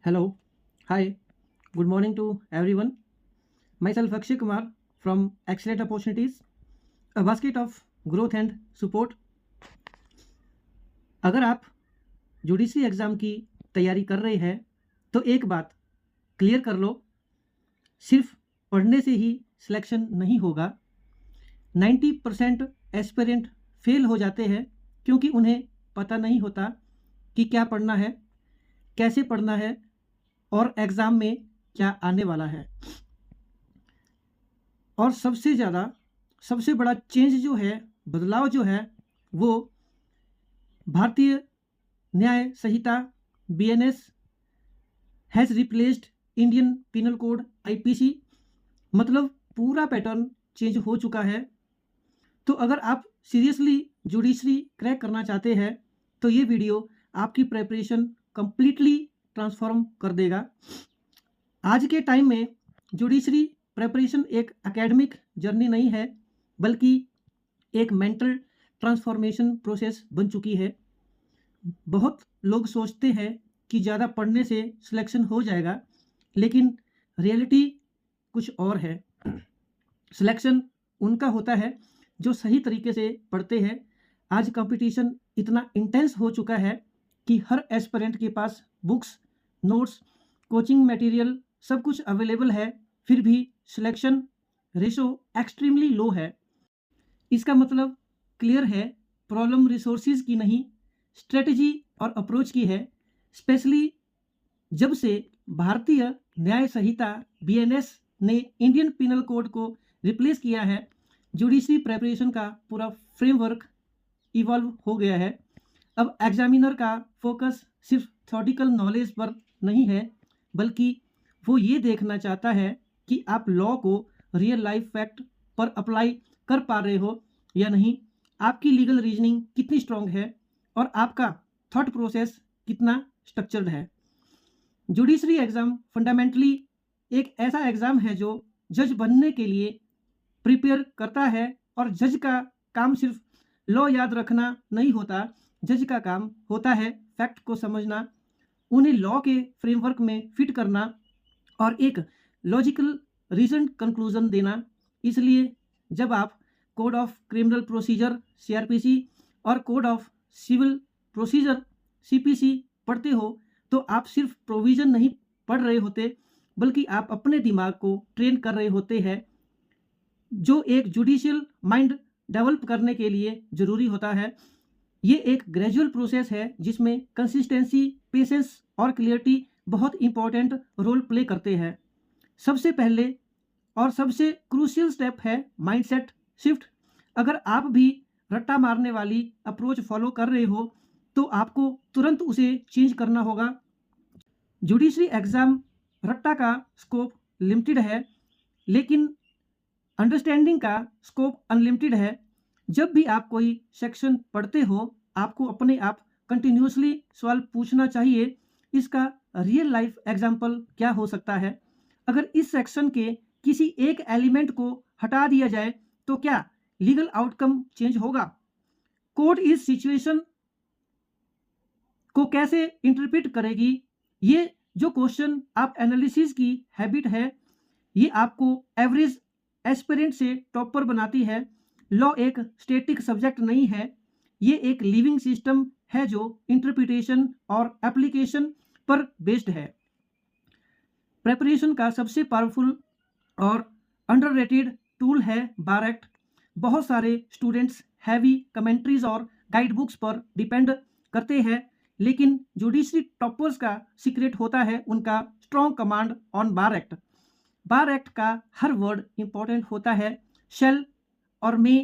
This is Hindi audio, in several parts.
Hello, hi, good morning to everyone. Myself Akshay Kumar from Excellent Opportunities, a basket of growth and support. अगर आप जुडिशरी एग्ज़ाम की तैयारी कर रहे हैं तो एक बात क्लियर कर लो, सिर्फ पढ़ने से ही सिलेक्शन नहीं होगा। 90% एस्पिरेंट फेल हो जाते हैं क्योंकि उन्हें पता नहीं होता कि क्या पढ़ना है, कैसे पढ़ना है और एग्ज़ाम में क्या आने वाला है। और सबसे बड़ा चेंज जो है, बदलाव जो है, वो Bharatiya Nyaya Sanhita BNS has replaced Indian penal code IPC. मतलब पूरा पैटर्न चेंज हो चुका है। तो अगर आप सीरियसली जुडिशरी क्रैक करना चाहते हैं तो ये वीडियो आपकी प्रिपरेशन कंप्लीटली ट्रांसफॉर्म कर देगा। आज के टाइम में जुडिशरी प्रिपरेशन एक एकेडमिक जर्नी नहीं है, बल्कि एक मेंटल ट्रांसफॉर्मेशन प्रोसेस बन चुकी है। बहुत लोग सोचते हैं कि ज़्यादा पढ़ने से सिलेक्शन हो जाएगा, लेकिन रियलिटी कुछ और है। सिलेक्शन उनका होता है जो सही तरीके से पढ़ते हैं। आज कंपटीशन इतना इंटेंस हो चुका है कि हर एस्पिरेंट के पास बुक्स, नोट्स, कोचिंग मटेरियल सब कुछ अवेलेबल है, फिर भी सिलेक्शन रेशो एक्सट्रीमली लो है। इसका मतलब क्लियर है, प्रॉब्लम रिसोर्सेज की नहीं, स्ट्रेटजी और अप्रोच की है। स्पेशली जब से भारतीय न्याय संहिता बीएनएस ने इंडियन पिनल कोड को रिप्लेस किया है, जुडिशरी प्रिपरेशन का पूरा फ्रेमवर्क इवॉल्व हो गया है। अब एग्जामिनर का फोकस सिर्फ थ्योरेटिकल नॉलेज पर नहीं है, बल्कि वो ये देखना चाहता है कि आप लॉ को रियल लाइफ फैक्ट पर अप्लाई कर पा रहे हो या नहीं, आपकी लीगल रीजनिंग कितनी स्ट्रांग है और आपका थॉट प्रोसेस कितना स्ट्रक्चर्ड है। जुडिशरी एग्ज़ाम फंडामेंटली एक ऐसा एग्ज़ाम है जो जज बनने के लिए प्रिपेयर करता है, और जज का काम सिर्फ लॉ याद रखना नहीं होता। जज का काम होता है फैक्ट को समझना, उन्हें लॉ के फ्रेमवर्क में फिट करना और एक लॉजिकल रीजन कंक्लूजन देना। इसलिए जब आप code of criminal procedure CrPC और code of civil procedure CPC पढ़ते हो तो आप सिर्फ प्रोविज़न नहीं पढ़ रहे होते, बल्कि आप अपने दिमाग को ट्रेन कर रहे होते हैं, जो एक जुडिशियल माइंड डेवलप करने के लिए ज़रूरी होता है। ये एक ग्रेजुअल प्रोसेस है जिसमें कंसिस्टेंसी, पेशेंस और क्लियरिटी बहुत इंपॉर्टेंट रोल प्ले करते हैं। सबसे पहले और सबसे क्रूशियल स्टेप है माइंडसेट शिफ्ट। अगर आप भी रट्टा मारने वाली अप्रोच फॉलो कर रहे हो तो आपको तुरंत उसे चेंज करना होगा। जुडिशरी एग्ज़ाम रट्टा का स्कोप लिमिटेड है, लेकिन अंडरस्टैंडिंग का स्कोप अनलिमिटेड है। जब भी आप कोई सेक्शन पढ़ते हो, आपको अपने आप कंटिन्यूसली सवाल पूछना चाहिए, इसका रियल लाइफ एग्जाम्पल क्या हो सकता है? अगर इस सेक्शन के किसी एक एलिमेंट को हटा दिया जाए तो क्या लीगल आउटकम चेंज होगा? कोर्ट इस सिचुएशन को कैसे इंटरप्रेट करेगी? ये जो क्वेश्चन आप एनालिसिस की हैबिट है, ये आपको एवरेज एस्पिरेंट से टॉपर बनाती है। लॉ एक स्टैटिक सब्जेक्ट नहीं है, ये एक लिविंग सिस्टम है जो इंटरप्रिटेशन और एप्लीकेशन पर बेस्ड है। प्रिपरेशन का सबसे पावरफुल और अंडररेटेड टूल है बार एक्ट। बहुत सारे स्टूडेंट्स हैवी कमेंट्रीज और गाइड बुक्स पर डिपेंड करते हैं, लेकिन जुडिशरी टॉपर्स का सीक्रेट होता है उनका strong command on bar act. Bar act का हर वर्ड इंपॉर्टेंट होता है। शेल और मे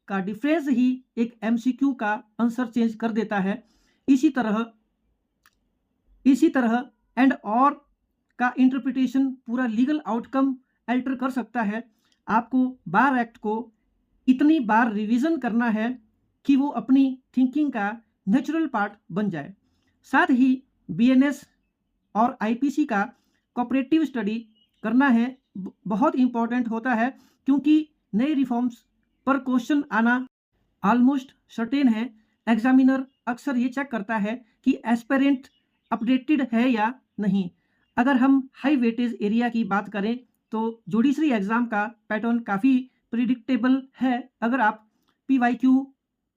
का डिफरेंस ही एक एमसीक्यू का आंसर चेंज कर देता है। इसी तरह एंड और का इंटरप्रिटेशन पूरा लीगल आउटकम अल्टर कर सकता है। आपको बार एक्ट को इतनी बार रिवीजन करना है कि वो अपनी थिंकिंग का नेचुरल पार्ट बन जाए। साथ ही बीएनएस और आईपीसी का कोऑपरेटिव स्टडी करना है, बहुत इंपॉर्टेंट होता है, क्योंकि नए रिफॉर्म्स पर क्वेश्चन आना ऑलमोस्ट सर्टेन है। एग्जामिनर अक्सर ये चेक करता है कि एस्पिरेंट अपडेटेड है या नहीं। अगर हम हाई वेटेज एरिया की बात करें तो जुडिशरी एग्ज़ाम का पैटर्न काफ़ी प्रिडिक्टेबल है। अगर आप PYQ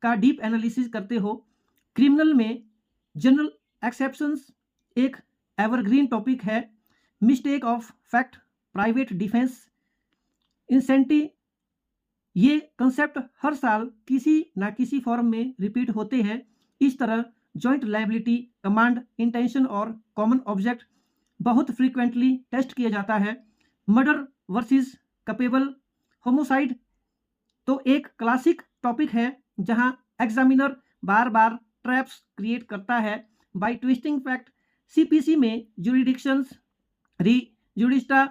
का डीप एनालिसिस करते हो, क्रिमिनल में जनरल एक्सेप्शंस एक एवरग्रीन टॉपिक है। Mistake of fact, private defence, incentive, ये कंसेप्ट हर साल किसी ना किसी फॉर्म में रिपीट होते हैं। इस तरह जॉइंट लायबिलिटी, कमांड, इंटेंशन और कॉमन ऑब्जेक्ट बहुत फ्रीक्वेंटली टेस्ट किया जाता है। मर्डर वर्सेस कपेबल होमोसाइड तो एक क्लासिक टॉपिक है जहां एग्जामिनर बार बार ट्रैप्स क्रिएट करता है बाय ट्विस्टिंग फैक्ट। CPC में जुरिडिक्शंस, री जुडिस्टा,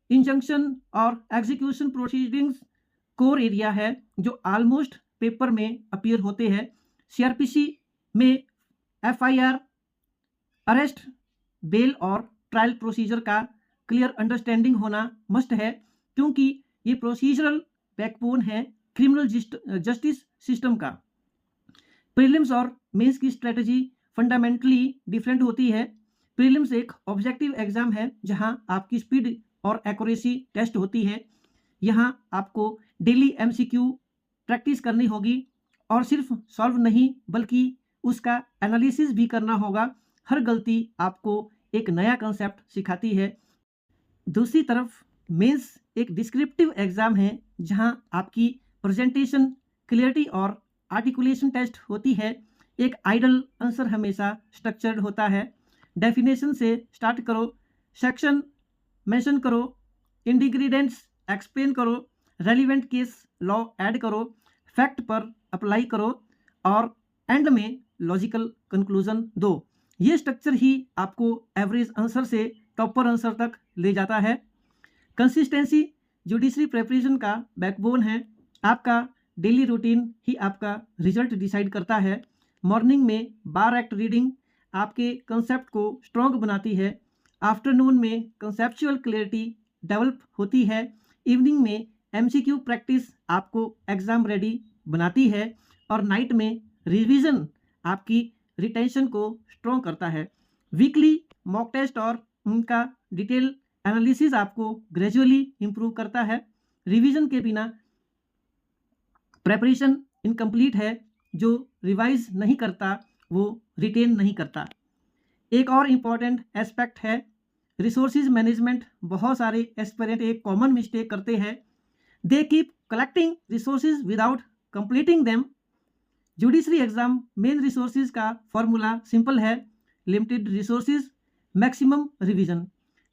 इंजंक्शन और एग्जीक्यूशन प्रोसीडिंग्स कोर एरिया है जो ऑलमोस्ट पेपर में अपीयर होते हैं। CRPC में FIR, अरेस्ट, बेल और ट्रायल प्रोसीजर का क्लियर अंडरस्टैंडिंग होना मस्ट है, क्योंकि ये प्रोसीजरल बैकबोन है क्रिमिनल जस्टिस सिस्टम का। प्रीलिम्स और मेंस की स्ट्रेटजी फंडामेंटली डिफरेंट होती है। प्रीलिम्स एक ऑब्जेक्टिव एग्जाम है जहां आपकी स्पीड और एक्यूरेसी टेस्ट होती है। यहाँ आपको डेली MCQ प्रैक्टिस करनी होगी और सिर्फ सॉल्व नहीं बल्कि उसका एनालिसिस भी करना होगा। हर गलती आपको एक नया कंसेप्ट सिखाती है। दूसरी तरफ मेंस एक डिस्क्रिप्टिव एग्जाम है जहां आपकी प्रेजेंटेशन, क्लियरिटी और आर्टिकुलेशन टेस्ट होती है। एक आइडल आंसर हमेशा स्ट्रक्चर्ड होता है। डेफिनेशन से स्टार्ट करो, सेक्शन मेंशन करो, इंग्रेडिएंट्स एक्सप्लेन करो, रेलिवेंट केस लॉ ऐड करो, फैक्ट पर अप्लाई करो और एंड में लॉजिकल कंक्लूजन दो। ये स्ट्रक्चर ही आपको एवरेज आंसर से टॉपर आंसर तक ले जाता है। कंसिस्टेंसी जुडिशरी प्रिपरेशन का बैकबोन है। आपका डेली रूटीन ही आपका रिजल्ट डिसाइड करता है। मॉर्निंग में बार एक्ट रीडिंग आपके कंसेप्ट को स्ट्रॉन्ग बनाती है। आफ्टरनून में कंसेप्चुअल क्लैरिटी डेवलप होती है। इवनिंग में MCQ प्रैक्टिस आपको एग्ज़ाम रेडी बनाती है और नाइट में रिवीजन आपकी रिटेंशन को स्ट्रॉन्ग करता है। वीकली मॉक टेस्ट और उनका डिटेल एनालिसिस आपको ग्रेजुअली इम्प्रूव करता है। रिवीजन के बिना प्रेपरेशन इनकम्प्लीट है। जो रिवाइज नहीं करता वो रिटेन नहीं करता। एक और इम्पॉर्टेंट एस्पेक्ट है रिसोर्सेज मैनेजमेंट। बहुत सारे एस्पिरेंट एक कॉमन मिस्टेक करते हैं, they keep collecting resources without completing them. Judiciary exam main resources का फॉर्मूला सिंपल है, limited resources maximum revision.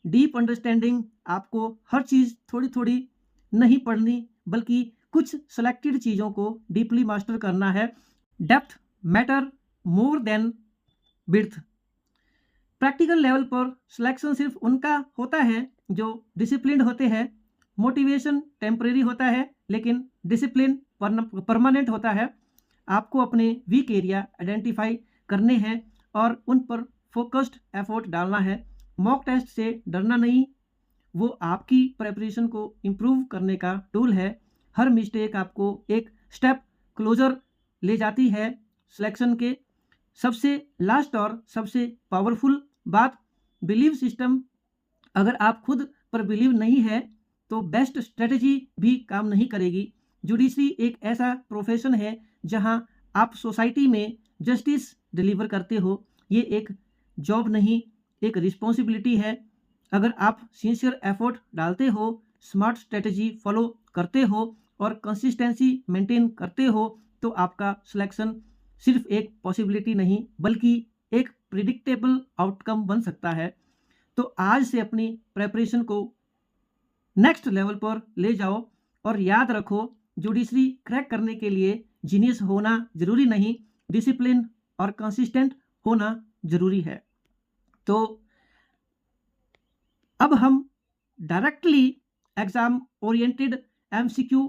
Deep understanding, आपको हर चीज़ थोड़ी थोड़ी नहीं पढ़नी बल्कि कुछ सेलेक्टेड चीज़ों को डीपली मास्टर करना है। Depth matter more than width. Practical level पर सिलेक्शन सिर्फ उनका होता है जो डिसिप्लिन्ड होते हैं। मोटिवेशन टेम्परेरी होता है लेकिन डिसिप्लिन परमानेंट होता है। आपको अपने वीक एरिया आइडेंटिफाई करने हैं और उन पर फोकस्ड एफर्ट डालना है। मॉक टेस्ट से डरना नहीं, वो आपकी प्रेपरेशन को इम्प्रूव करने का टूल है। हर मिस्टेक आपको एक स्टेप क्लोजर ले जाती है सिलेक्शन के। सबसे लास्ट और सबसे पावरफुल बात, बिलीव सिस्टम। अगर आप खुद पर बिलीव नहीं है तो बेस्ट स्ट्रेटजी भी काम नहीं करेगी। जुडिशरी एक ऐसा प्रोफेशन है जहां आप सोसाइटी में जस्टिस डिलीवर करते हो। ये एक जॉब नहीं, एक रिस्पॉन्सिबिलिटी है। अगर आप सिंसियर एफर्ट डालते हो, स्मार्ट स्ट्रेटजी फॉलो करते हो और कंसिस्टेंसी मेंटेन करते हो तो आपका सिलेक्शन सिर्फ एक पॉसिबिलिटी नहीं बल्कि एक प्रिडिक्टेबल आउटकम बन सकता है। तो आज से अपनी प्रेपरेशन को नेक्स्ट लेवल पर ले जाओ और याद रखो, जुडिशरी क्रैक करने के लिए जीनियस होना जरूरी नहीं, डिसिप्लिन और कंसिस्टेंट होना जरूरी है। तो अब हम directly exam oriented MCQ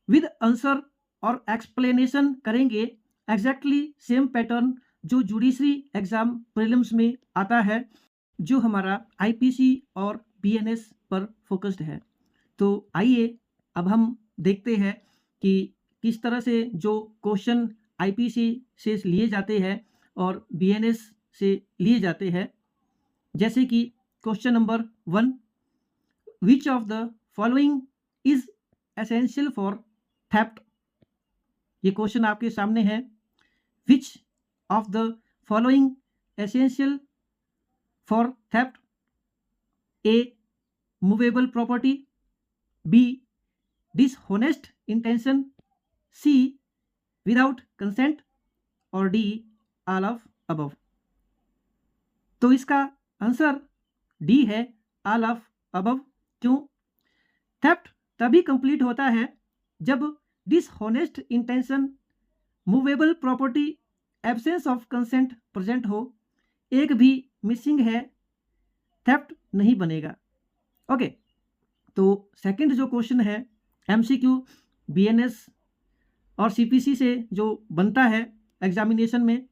with answer और एक्सप्लेनेशन करेंगे। एग्जैक्टली सेम पैटर्न जो जुडिशरी एग्जाम प्रीलिम्स में आता है, जो हमारा IPC और BNS पर फोकस्ड है। तो आइए अब हम देखते हैं कि किस तरह से जो क्वेश्चन IPC से लिए जाते हैं और BNS से लिए जाते हैं। जैसे कि question number 1, which of the following is essential for theft. ये क्वेश्चन आपके सामने है। Which of the following essential for theft? A, movable property, B, dishonest intention, C, without consent, और डी, ऑल ऑफ अबव। तो इसका आंसर डी है, ऑल ऑफ अबव। क्यों? थेफ्ट तभी कंप्लीट होता है जब dishonest intention, movable property, absence of consent present हो। एक भी मिसिंग है, थेफ्ट नहीं बनेगा। ओके, तो सेकंड जो क्वेश्चन है एमसीक्यू बीएनएस और सीपीसी से जो बनता है एग्जामिनेशन में,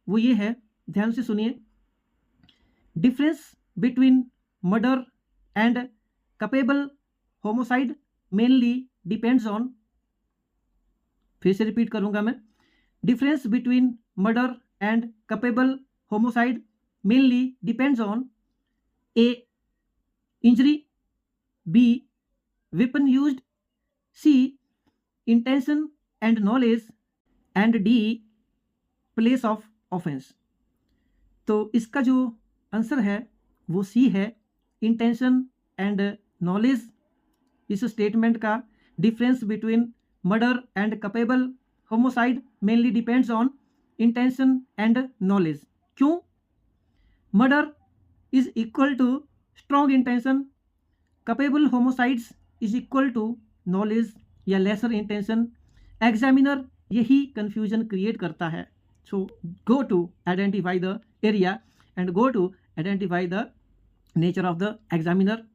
वो ये है, ध्यान से सुनिए। Difference between murder and culpable homicide mainly depends on, फिर से रिपीट करूंगा मैं। Difference between murder and culpable homicide mainly depends on A, injury, B, weapon used, C, intention and knowledge, and D, place of offence. तो इसका जो आंसर है वो सी है, इंटेंशन एंड नॉलेज। इस स्टेटमेंट का difference between murder and culpable homicide mainly depends on intention and knowledge. क्यों? Murder is equal to strong intention, culpable homicides is equal to knowledge या लेसर इंटेंशन। एग्जामिनर यही कंफ्यूजन क्रिएट करता है। So go to identify the area and go to identify the nature of the examiner.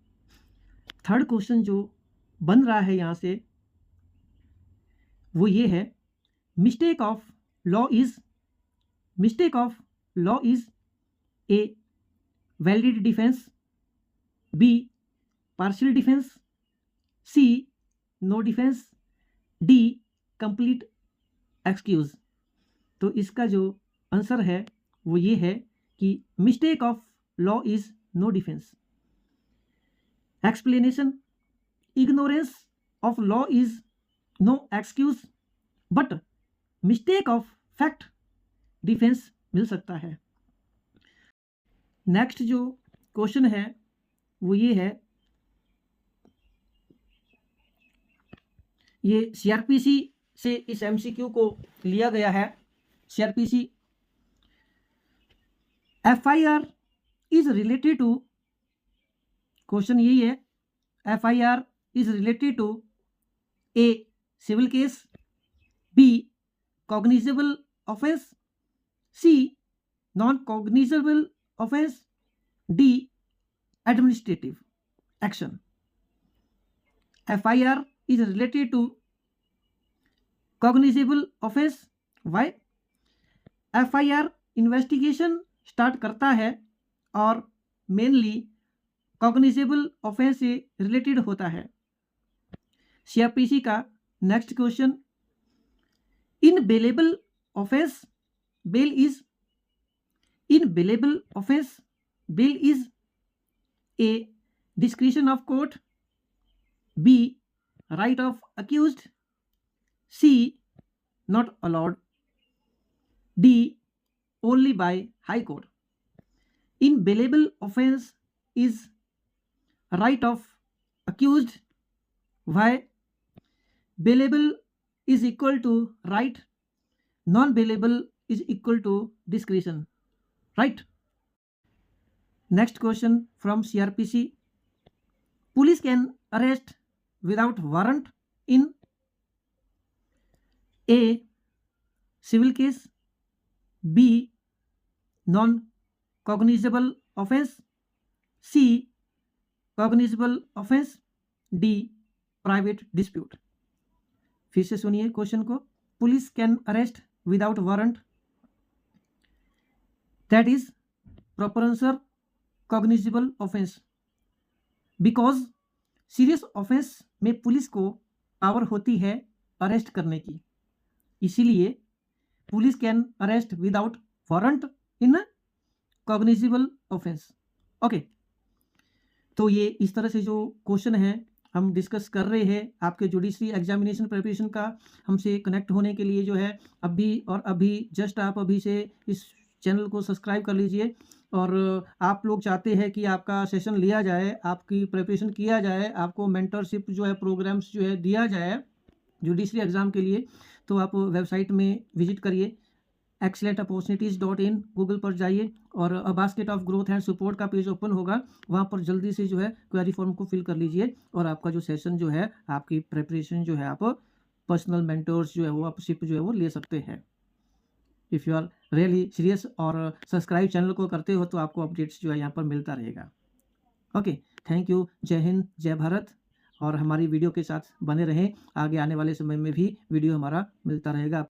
Third question जो बन रहा है यहाँ से वो ये है, mistake of law is A, valid defence, B, partial defence, C, no defence, D, complete excuse. तो इसका जो आंसर है वो ये है कि mistake of law is no defence. Explanation, ignorance of law is no excuse but mistake of fact defence मिल सकता है। नेक्स्ट जो क्वेश्चन है वो ये है, ये सीआरपीसी से इस एमसीक्यू को लिया गया है। CrPC, FIR is related to, question यही है, FIR is related to A, civil case, B, cognizable offense, C, non-cognizable offense, D, administrative action. FIR is related to cognizable offense. Why? FIR investigation start करता है और मेनली कॉग्निजेबल ऑफेंस से रिलेटेड होता है। सीआरपीसी का next question, in bailable offence bail is, in bailable offence bail is A, discretion of court, B, right of accused, C, not allowed, D, only by high court. In bailable offence is right of accused. Why? Bailable is equal to right, non-bailable is equal to discretion, right? Next question from CRPC, police can arrest without warrant in A, civil case, B, non-cognizable offense, C, cognizable offence, D, private dispute. फिर से सुनिए क्वेश्चन को, police can arrest without warrant, that is proper answer cognizable offence, because serious offence में पुलिस को पावर होती है अरेस्ट करने की, इसीलिए police can arrest without warrant in cognizable offence. Okay, तो ये इस तरह से जो क्वेश्चन है हम डिस्कस कर रहे हैं आपके जुडिशरी एग्जामिनेशन प्रिपरेशन का। हमसे कनेक्ट होने के लिए जो है अभी और अभी जस्ट आप अभी से इस चैनल को सब्सक्राइब कर लीजिए। और आप लोग चाहते हैं कि आपका सेशन लिया जाए, आपकी प्रिपरेशन किया जाए, आपको मेंटरशिप जो है प्रोग्राम्स जो है दिया जाए जुडिशरी एग्ज़ाम के लिए, तो आप वेबसाइट में विजिट करिए excellentopportunities.in, गूगल पर जाइए और a basket of growth and support का पेज ओपन होगा। वहाँ पर जल्दी से जो है क्वेरी फॉर्म को फिल कर लीजिए और आपका जो सेशन जो है, आपकी प्रिपरेशन जो है, आप पर्सनल मेंटोर्स जो है वो आप शिप जो है वो ले सकते हैं। If you are really serious और सब्सक्राइब चैनल को करते हो तो आपको अपडेट्स जो है यहाँ पर मिलता रहेगा। Okay, thank you. जय हिंद, जय भारत। और हमारी वीडियो के साथ बने रहें, आगे आने वाले समय में भी वीडियो हमारा मिलता रहेगा।